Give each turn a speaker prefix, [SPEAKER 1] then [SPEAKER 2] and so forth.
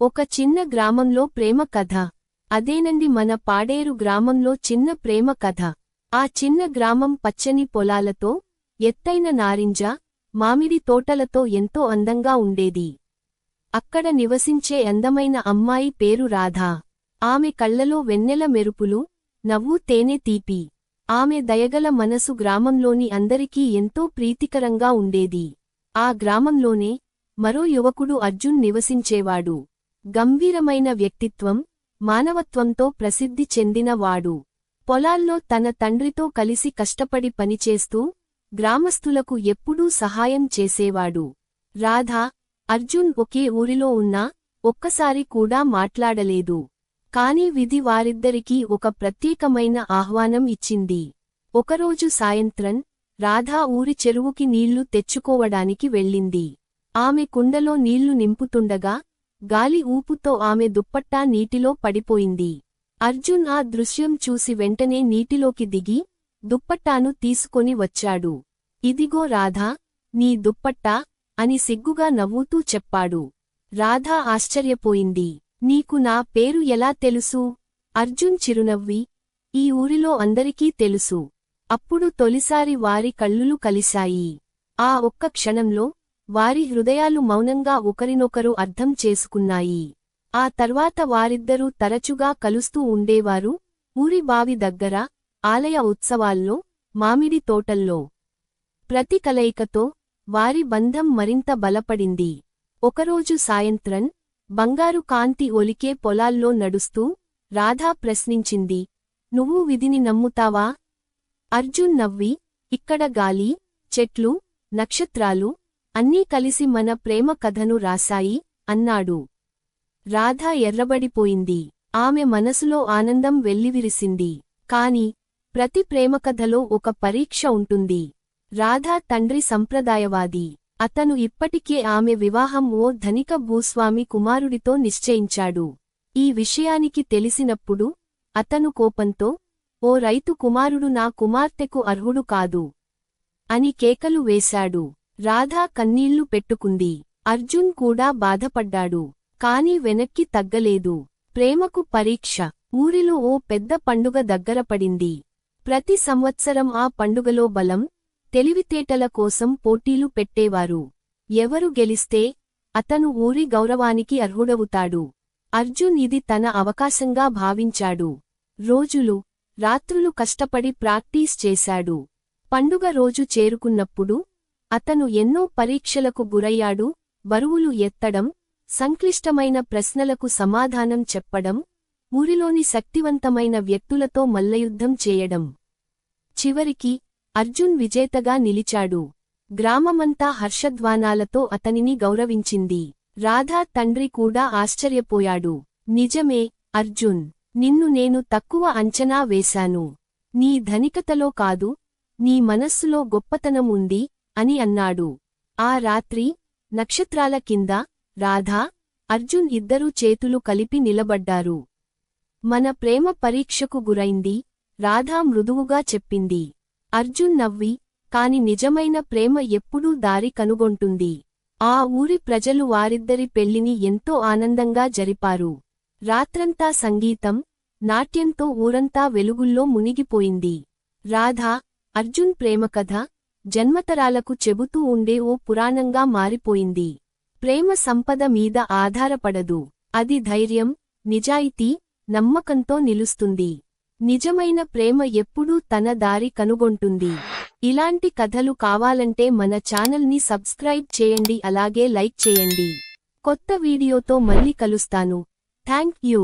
[SPEAKER 1] ఒక చిన్న గ్రామంలో ప్రేమ కథ. అదేనండి మన పాడేరు గ్రామంలో చిన్న ప్రేమ కథ. ఆ చిన్న గ్రామం పచ్చని పొలాలతో, ఎత్తైన నారింజ, మామిడి తోటలతో ఎంతో అందంగా ఉండేది. అక్కడ నివసించే అందమైన అమ్మాయి పేరు రాధ. ఆమె కళ్లలో వెన్నెల మెరుపులు, నవ్వు తేనె తీపి. ఆమె దయగల మనసు గ్రామంలోని అందరికీ ఎంతో ప్రీతికరంగా ఉండేది. ఆ గ్రామంలోనే మరో యువకుడు అర్జున్ నివసించేవాడు. గంభీరమైన వ్యక్తిత్వం, మానవత్వంతో ప్రసిద్ధి చెందినవాడు. పొలాల్లో తన తండ్రితో కలిసి కష్టపడి పనిచేస్తూ, గ్రామస్థులకు ఎప్పుడూ సహాయం చేసేవాడు. రాధ, అర్జున్ ఒకే ఊరిలో ఉన్నా, ఒక్కసారి కూడా మాట్లాడలేదు. కాని విధి వారిద్దరికీ ఒక ప్రత్యేకమైన ఆహ్వానం ఇచ్చింది. ఒకరోజు సాయంత్రం, రాధ ఊరి చెరువుకి నీళ్లు తెచ్చుకోవడానికి వెళ్ళింది. ఆమె కుండలో నీళ్లు నింపుతుండగా, గాలి ఊపుతో ఆమె దుప్పట్టా నీటిలో పడిపోయింది. అర్జున్ ఆ దృశ్యం చూసి వెంటనే నీటిలోకి దిగి, దుప్పట్టాను తీసుకొని వచ్చాడు. ఇదిగో రాధా, నీ దుప్పట్టా అని సిగ్గుగా నవ్వుతూ చెప్పాడు. రాధ ఆశ్చర్యపోయింది. నీకు నా పేరు ఎలా తెలుసు? అర్జున్ చిరునవ్వి, ఈ ఊరిలో అందరికీ తెలుసు. అప్పుడు తొలిసారి వారి కళ్ళులు కలిశాయి. ఆ ఒక్క క్షణంలో వారి హృదయాలు మౌనంగా ఒకరినొకరు అర్థం చేసుకున్నాయి. ఆ తర్వాత వారిద్దరూ తరచుగా కలుస్తూ ఉండేవారు, ఊరి బావి దగ్గర, ఆలయ ఉత్సవాల్లో, మామిడి తోటల్లో. ప్రతి కలయికతో వారి బంధం మరింత బలపడింది. ఒకరోజు సాయంత్రం, బంగారు కాంతి ఒలికే పొలాల్లో నడుస్తూ, రాధా ప్రశ్నించింది, నువ్వు విధిని నమ్ముతావా? అర్జున్ నవ్వి, ఇక్కడ గాలి, చెట్లు, నక్షత్రాలు అన్నీ కలిసి మన ప్రేమ కథను రాశాయి అన్నాడు. రాధ ఎర్రబడిపోయింది. ఆమె మనసులో ఆనందం వెల్లివిరిసింది. కాని ప్రతి ప్రేమకథలో ఒక పరీక్ష ఉంటుంది. రాధ తండ్రి సంప్రదాయవాది. అతను ఇప్పటికే ఆమె వివాహం ఓ ధనిక భూస్వామి కుమారుడితో నిశ్చయించాడు. ఈ విషయానికి తెలిసినప్పుడు అతను కోపంతో, ఓ రైతు కుమారుడు నా కుమార్తెకు అర్హుడు కాదు అని కేకలు వేశాడు. రాధ కన్నీళ్లు పెట్టుకుంది. అర్జున్ కూడా బాధపడ్డాడు. కాని వెనక్కి తగ్గలేదు. ప్రేమకు పరీక్ష. ఊరిలో ఓ పెద్ద పండుగ దగ్గరపడింది. ప్రతి సంవత్సరం ఆ పండుగలో బలం, తెలివితేటల కోసం పోటీలు పెట్టేవారు. ఎవరు గెలిస్తే అతను ఊరి గౌరవానికి అర్హుడవుతాడు. అర్జున్ ఇది తన అవకాశంగా భావించాడు. రోజులు, రాత్రులు కష్టపడి ప్రాక్టీస్ చేశాడు. పండుగ రోజు చేరుకున్నప్పుడు అతను ఎన్నో పరీక్షలకు గురయ్యాడు. బరువులు ఎత్తడం, సంక్లిష్టమైన ప్రశ్నలకు సమాధానం చెప్పడం, ఊరిలోని శక్తివంతమైన వ్యక్తులతో మల్లయుద్ధం చేయడం. చివరికి అర్జున్ విజేతగా నిలిచాడు. గ్రామమంతా హర్షధ్వానాలతో అతనిని గౌరవించింది. రాధా తండ్రి కూడా ఆశ్చర్యపోయాడు. నిజమే, అర్జున్, నిన్ను నేను తక్కువ అంచనా వేశాను. నీ ధనికతలో కాదు, నీ మనస్సులో గొప్పతనం ఉంది అని అన్నాడు. ఆ రాత్రి, నక్షత్రాల కింద, రాధా, అర్జున్ ఇద్దరూ చేతులు కలిపి నిలబడ్డారు. మన ప్రేమ పరీక్షకు గురైంది, రాధా మృదువుగా చెప్పింది. అర్జున్ నవ్వి, కాని నిజమైన ప్రేమ ఎప్పుడూ దారి కనుగొంటుంది. ఆ ఊరి ప్రజలు వారిద్దరి పెళ్లిని ఎంతో ఆనందంగా జరిపారు. రాత్రంతా సంగీతం, నాట్యంతో ఊరంతా వెలుగుల్లో మునిగిపోయింది. రాధా, అర్జున్ ప్రేమకథ జన్మతరాలకు చెబుతూ ఉండే ఓ పురాణంగా మారిపోయింది. ప్రేమ సంపద మీద ఆధారపడదు. అది ధైర్యం, నిజాయితీ, నమ్మకంతో నిలుస్తుంది. నిజమైన ప్రేమ ఎప్పుడూ తన దారి కనుగొంటుంది. ఇలాంటి కథలు కావాలంటే మన ఛానల్ని సబ్స్క్రైబ్ చేయండి, అలాగే లైక్ చేయండి. కొత్త వీడియోతో మళ్ళీ కలుస్తాను. Thank you.